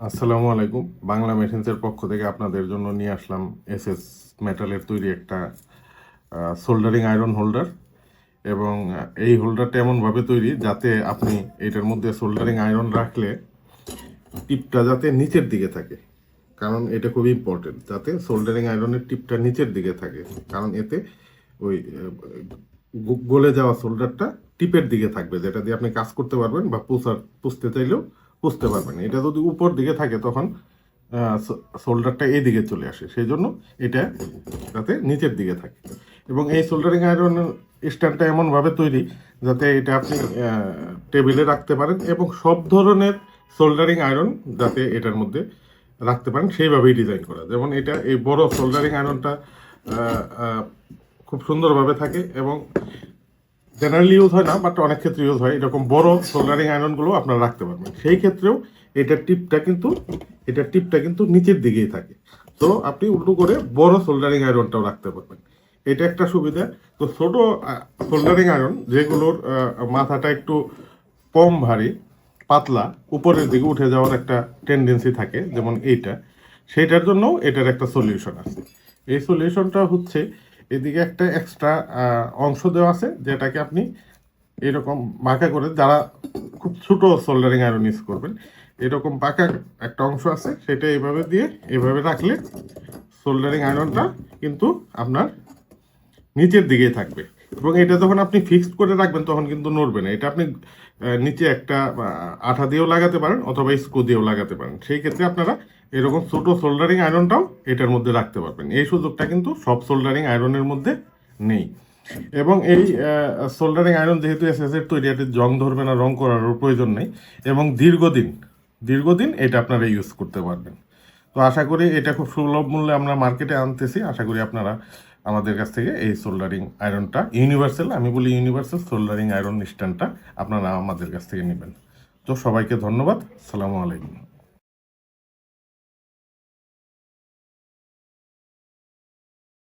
আসসালামু আলাইকুম। বাংলা মেশিনসের পক্ষ থেকে আপনাদের জন্য নিয়ে আসলাম এসএস মেটালের তৈরি একটা সোল্ডারিং আয়রন হোল্ডার। এবং এই হোল্ডারটা এমনভাবে তৈরি যাতে আপনি এটার মধ্যে সোল্ডারিং আয়রন রাখলে টিপটা যাতে নিচের দিকে থাকে। কারণ এটা খুব ইম্পর্টেন্ট, যাতে সোল্ডারিং আয়রনের টিপটা নিচের দিকে থাকে। কারণ এতে ওই গলে যাওয়া সোল্ডারটা টিপের দিকে থাকবে, যেটা দিয়ে আপনি কাজ করতে পারবেন বা পুষতে চাইলেও পুষতে পারবেন। এটা যদি উপর দিকে থাকে তখন সোল্ডারটা এই দিকে চলে আসে, সেই জন্য এটা যাতে নিচের দিকে থাকে। এবং এই সোল্ডারিং আয়রন স্ট্যান্ডটা এমনভাবে তৈরি যাতে এটা আপনি টেবিলে রাখতে পারেন এবং সব ধরনের সোল্ডারিং আয়রন যাতে এটার মধ্যে রাখতে পারেন সেইভাবেই ডিজাইন করা। যেমন এটা এই বড় সোল্ডারিং আয়রনটা খুব সুন্দরভাবে থাকে এবং জেনারেলি ইউজ হয় না, বাট অনেক ক্ষেত্রে ইউজ হয়। এরকম বড় সোল্ডারিং আয়রনগুলো আপনারা রাখতে পারবেন। সেই ক্ষেত্রেও এটার টিপটা কিন্তু নিচের দিকেই থাকে। তো আপনি উল্টো করে বড় সোল্ডারিং আয়রনটাও রাখতে পারবেন। এটা একটা সুবিধা। তো ছোট সোল্ডারিং আয়রন যেগুলোর মাথাটা একটু কম ভারী, পাতলা, উপরের দিকে উঠে যাওয়ার একটা টেন্ডেন্সি থাকে, যেমন এইটা, সেইটার জন্যও এটার একটা সলিউশন আছে। এই সলিউশনটা হচ্ছে এদিকে একটা এক্সট্রা অংশ দেওয়া আছে, যেটাকে আপনি এরকম বাঁকা করে, যারা খুব ছোট সোল্ডারিং আয়রন ইউজ করবেন, এরকম বাঁকা একটা অংশ আছে, সেটা এইভাবে দিয়ে এইভাবে রাখলে সোল্ডারিং আয়রনটা কিন্তু আপনার নিচের দিকেই থাকবে। এবং এটা যখন আপনি ফিক্সড করে রাখবেন তখন কিন্তু নড়বে না। এটা আপনি নিচে একটা আঠা দিয়েও লাগাতে পারেন অথবা স্ক্রু দিয়েও লাগাতে পারেন। সেই ক্ষেত্রে আপনারা এরকম ছোট সোল্ডারিং আয়রনটাও এটার মধ্যে রাখতে পারবেন। এই সুযোগটা কিন্তু সব সোল্ডারিং আয়রনের মধ্যে নেই। এবং এই সোল্ডারিং আয়রন যেহেতু এসএসের তৈরি, এটি জং ধরবে না, রং করারও প্রয়োজন নেই এবং দীর্ঘদিন এটা আপনারা ইউজ করতে পারবেন। তো আশা করি এটা খুব সুলভ মূল্যে আমরা মার্কেটে আনতেছি। আশা করি আপনারা আমাদের কাছ থেকে এই সোল্ডারিং আয়রনটা ইউনিভার্সাল, আমি বলি ইউনিভার্সাল সোল্ডারিং আয়রন স্ট্যান্ডটা আপনারা আমাদের কাছ থেকে নেবেন। তো সবাইকে ধন্যবাদ। আসসালামু আলাইকুম।